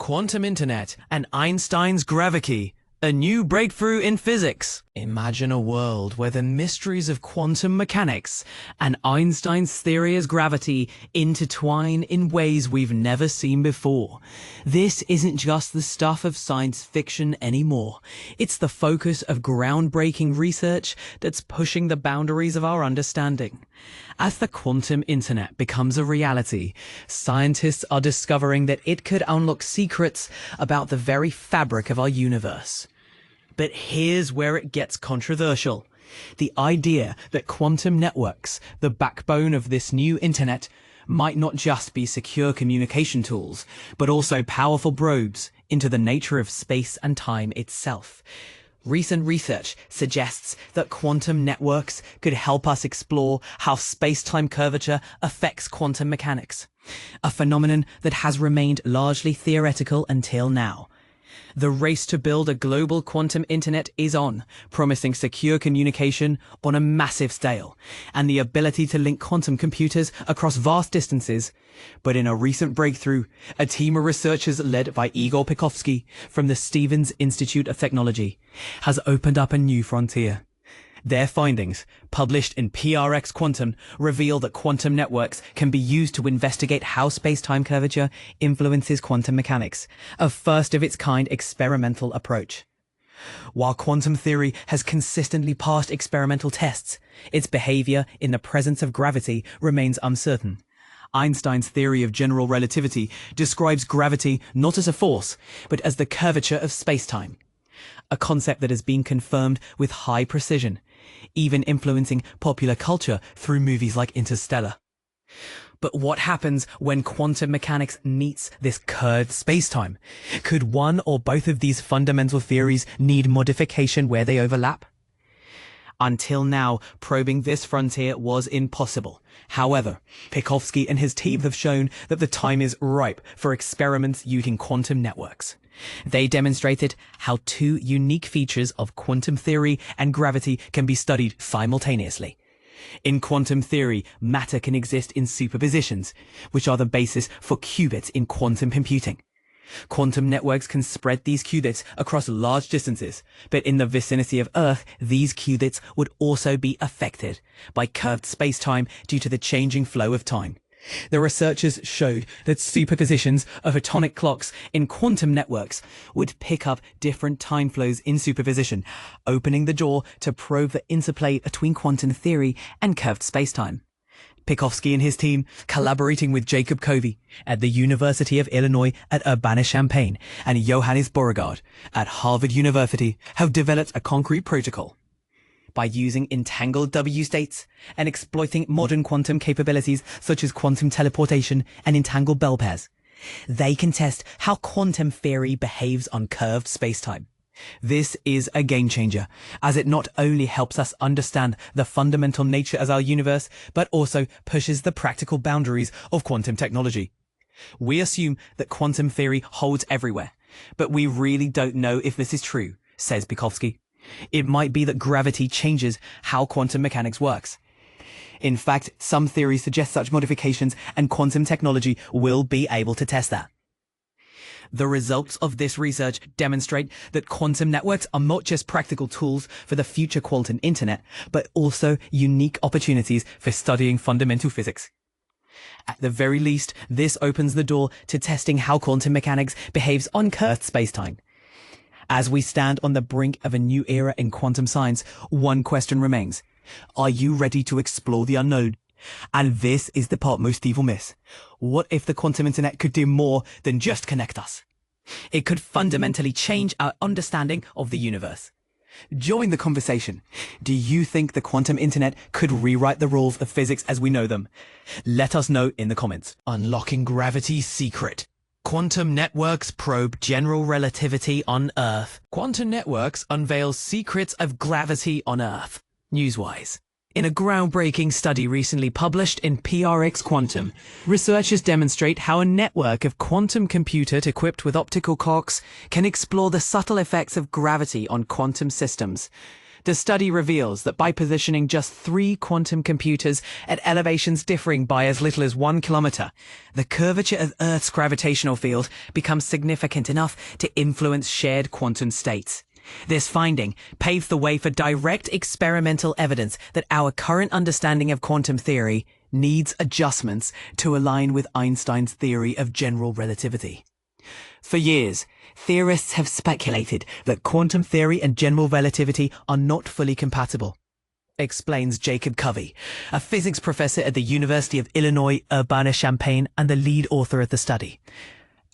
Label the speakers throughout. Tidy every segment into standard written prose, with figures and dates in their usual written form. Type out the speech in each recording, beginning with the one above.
Speaker 1: quantum internet, and Einstein's gravity, a new breakthrough in physics. Imagine a world where the mysteries of quantum mechanics and Einstein's theory of gravity intertwine in ways we've never seen before. This isn't just the stuff of science fiction anymore. It's the focus of groundbreaking research that's pushing the boundaries of our understanding. As the quantum internet becomes a reality, scientists are discovering that it could unlock secrets about the very fabric of our universe. But here's where it gets controversial. The idea that quantum networks, the backbone of this new internet, might not just be secure communication tools, but also powerful probes into the nature of space and time itself. Recent research suggests that quantum networks could help us explore how space-time curvature affects quantum mechanics, a phenomenon that has remained largely theoretical until now. The race to build a global quantum internet is on, promising secure communication on a massive scale, and the ability to link quantum computers across vast distances. But in a recent breakthrough, a team of researchers led by Igor Pikovski from the Stevens Institute of Technology has opened up a new frontier. Their findings, published in PRX Quantum, reveal that quantum networks can be used to investigate how space-time curvature influences quantum mechanics, a first-of-its-kind experimental approach. While quantum theory has consistently passed experimental tests, its behavior in the presence of gravity remains uncertain. Einstein's theory of general relativity describes gravity not as a force, but as the curvature of space-time, a concept that has been confirmed with high precision, even influencing popular culture through movies like Interstellar. But what happens when quantum mechanics meets this curved space-time? Could one or both of these fundamental theories need modification where they overlap? Until now, probing this frontier was impossible. However, Pikovski and his team have shown that the time is ripe for experiments using quantum networks. They demonstrated how two unique features of quantum theory and gravity can be studied simultaneously. In quantum theory, matter can exist in superpositions, which are the basis for qubits in quantum computing. Quantum networks can spread these qubits across large distances, but in the vicinity of Earth, these qubits would also be affected by curved space-time due to the changing flow of time. The researchers showed that superpositions of atomic clocks in quantum networks would pick up different time flows in superposition, opening the door to probe the interplay between quantum theory and curved spacetime. Pikovski and his team, collaborating with Jacob Covey at the University of Illinois at Urbana-Champaign and Johannes Borregaard at Harvard University, have developed a concrete protocol. By using entangled W states and exploiting modern quantum capabilities such as quantum teleportation and entangled bell pairs, they can test how quantum theory behaves on curved spacetime. This is a game changer, as it not only helps us understand the fundamental nature of our universe, but also pushes the practical boundaries of quantum technology. We assume that quantum theory holds everywhere, but we really don't know if this is true, says Pikovski. It might be that gravity changes how quantum mechanics works. In fact, some theories suggest such modifications, and quantum technology will be able to test that. The results of this research demonstrate that quantum networks are not just practical tools for the future quantum internet, but also unique opportunities for studying fundamental physics. At the very least, this opens the door to testing how quantum mechanics behaves on curved spacetime. As we stand on the brink of a new era in quantum science, one question remains. Are you ready to explore the unknown? And this is the part most people miss. What if the quantum internet could do more than just connect us? It could fundamentally change our understanding of the universe. Join the conversation. Do you think the quantum internet could rewrite the rules of physics as we know them? Let us know in the comments. Unlocking gravity's secret. Quantum networks probe general relativity on Earth. Quantum networks unveil secrets of gravity on Earth. Newswise. In a groundbreaking study recently published in PRX Quantum, researchers demonstrate how a network of quantum computers equipped with optical clocks can explore the subtle effects of gravity on quantum systems. The study reveals that by positioning just 3 quantum computers at elevations differing by as little as 1 kilometer, the curvature of Earth's gravitational field becomes significant enough to influence shared quantum states. This finding paves the way for direct experimental evidence that our current understanding of quantum theory needs adjustments to align with Einstein's theory of general relativity. For years, theorists have speculated that quantum theory and general relativity are not fully compatible, explains Jacob Covey, a physics professor at the University of Illinois Urbana-Champaign and the lead author of the study.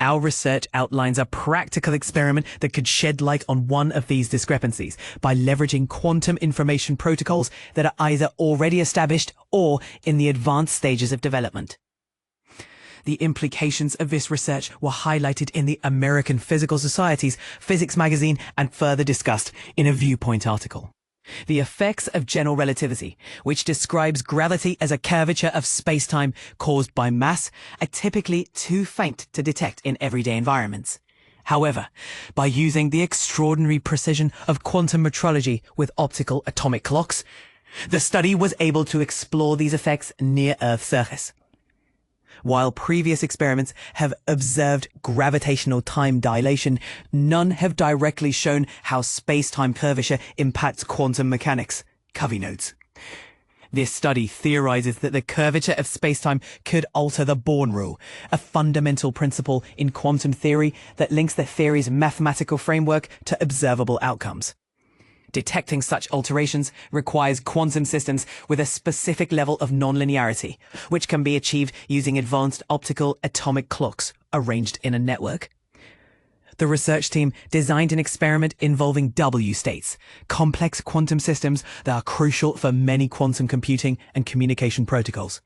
Speaker 1: Our research outlines a practical experiment that could shed light on one of these discrepancies by leveraging quantum information protocols that are either already established or in the advanced stages of development. The implications of this research were highlighted in the American Physical Society's Physics magazine and further discussed in a Viewpoint article. The effects of general relativity, which describes gravity as a curvature of spacetime caused by mass, are typically too faint to detect in everyday environments. However, by using the extraordinary precision of quantum metrology with optical atomic clocks, the study was able to explore these effects near Earth's surface. While previous experiments have observed gravitational time dilation, none have directly shown how space-time curvature impacts quantum mechanics, Covey notes. This study theorizes that the curvature of spacetime could alter the Born rule, a fundamental principle in quantum theory that links the theory's mathematical framework to observable outcomes. Detecting such alterations requires quantum systems with a specific level of nonlinearity, which can be achieved using advanced optical atomic clocks arranged in a network. The research team designed an experiment involving W states, complex quantum systems that are crucial for many quantum computing and communication protocols.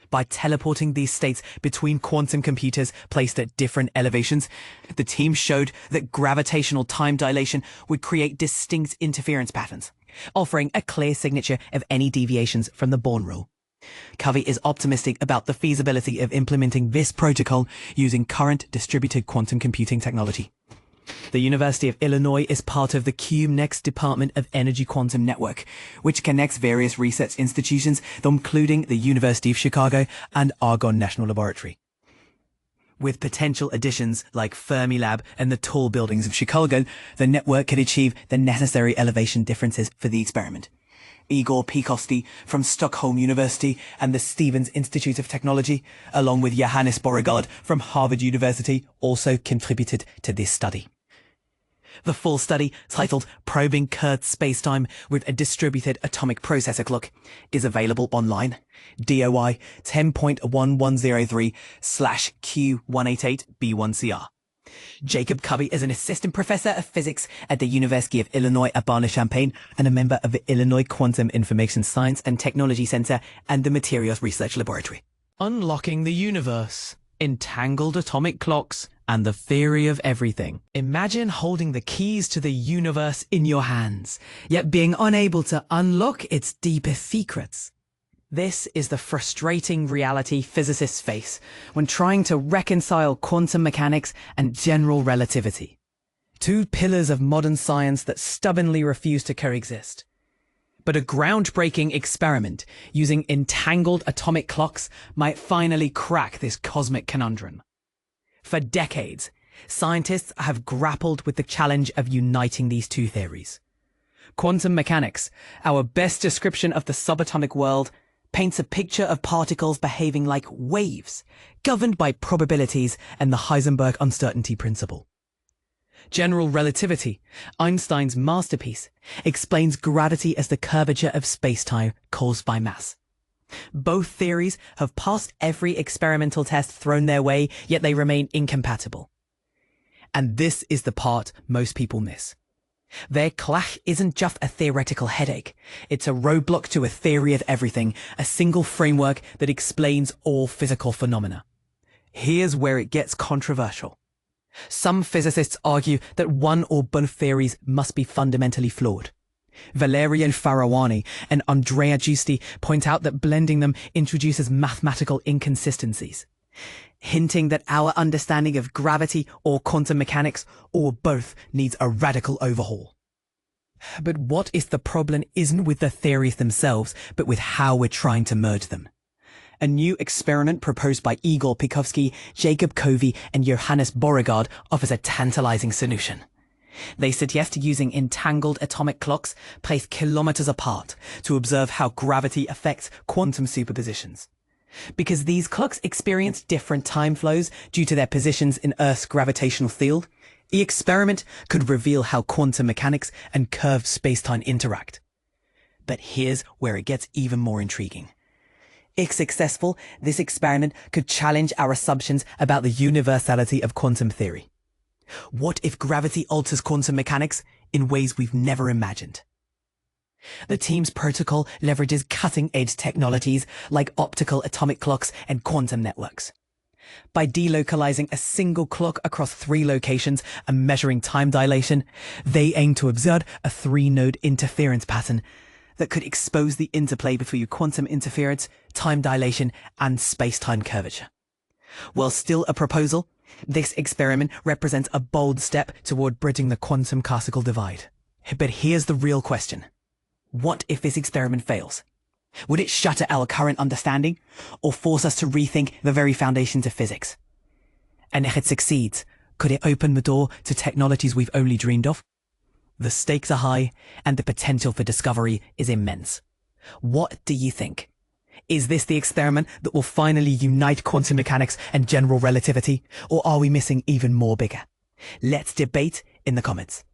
Speaker 1: By teleporting these states between quantum computers placed at different elevations, the team showed that gravitational time dilation would create distinct interference patterns, offering a clear signature of any deviations from the Born rule. Covey is optimistic about the feasibility of implementing this protocol using current distributed quantum computing technology. The University of Illinois is part of the CubeNext Department of Energy Quantum Network, which connects various research institutions, including the University of Chicago and Argonne National Laboratory. With potential additions like Fermilab and the tall buildings of Chicago, the network could achieve the necessary elevation differences for the experiment. Igor Pikovski from Stockholm University and the Stevens Institute of Technology, along with Johannes Borregaard from Harvard University, also contributed to this study. The full study, titled Probing Curved Spacetime with a Distributed Atomic Processor Clock, is available online. DOI 10.1103/Q188B1CR. Jacob Covey is an assistant professor of physics at the University of Illinois Urbana-Champaign and a member of the Illinois Quantum Information Science and Technology Center and the Materials Research Laboratory. Unlocking the universe, entangled atomic clocks, and the theory of everything. Imagine holding the keys to the universe in your hands, yet being unable to unlock its deepest secrets. This is the frustrating reality physicists face when trying to reconcile quantum mechanics and general relativity, two pillars of modern science that stubbornly refuse to coexist. But a groundbreaking experiment using entangled atomic clocks might finally crack this cosmic conundrum. For decades, scientists have grappled with the challenge of uniting these two theories. Quantum mechanics, our best description of the subatomic world, paints a picture of particles behaving like waves, governed by probabilities and the Heisenberg uncertainty principle. General relativity, Einstein's masterpiece, explains gravity as the curvature of spacetime caused by mass. Both theories have passed every experimental test thrown their way, yet they remain incompatible. And this is the part most people miss. Their clash isn't just a theoretical headache. It's a roadblock to a theory of everything, a single framework that explains all physical phenomena. Here's where it gets controversial. Some physicists argue that one or both theories must be fundamentally flawed. Valerian Farawani and Andrea Giusti point out that blending them introduces mathematical inconsistencies, hinting that our understanding of gravity or quantum mechanics or both needs a radical overhaul. But what if the problem isn't with the theories themselves, but with how we're trying to merge them? A new experiment proposed by Igor Pikovski, Jacob Covey, and Johannes Borregaard offers a tantalizing solution. They suggest using entangled atomic clocks placed kilometers apart to observe how gravity affects quantum superpositions. Because these clocks experience different time flows due to their positions in Earth's gravitational field, the experiment could reveal how quantum mechanics and curved spacetime interact. But here's where it gets even more intriguing. If successful, this experiment could challenge our assumptions about the universality of quantum theory. What if gravity alters quantum mechanics in ways we've never imagined? The team's protocol leverages cutting-edge technologies like optical atomic clocks and quantum networks. By delocalizing a single clock across 3 locations and measuring time dilation, they aim to observe a 3-node interference pattern that could expose the interplay between quantum interference, time dilation, and space-time curvature. While still a proposal, this experiment represents a bold step toward bridging the quantum classical divide. But here's the real question. What if this experiment fails? Would it shatter our current understanding, or force us to rethink the very foundations of physics? And if it succeeds, could it open the door to technologies we've only dreamed of? The stakes are high, and the potential for discovery is immense. What do you think? Is this the experiment that will finally unite quantum mechanics and general relativity, or are we missing even more bigger? Let's debate in the comments.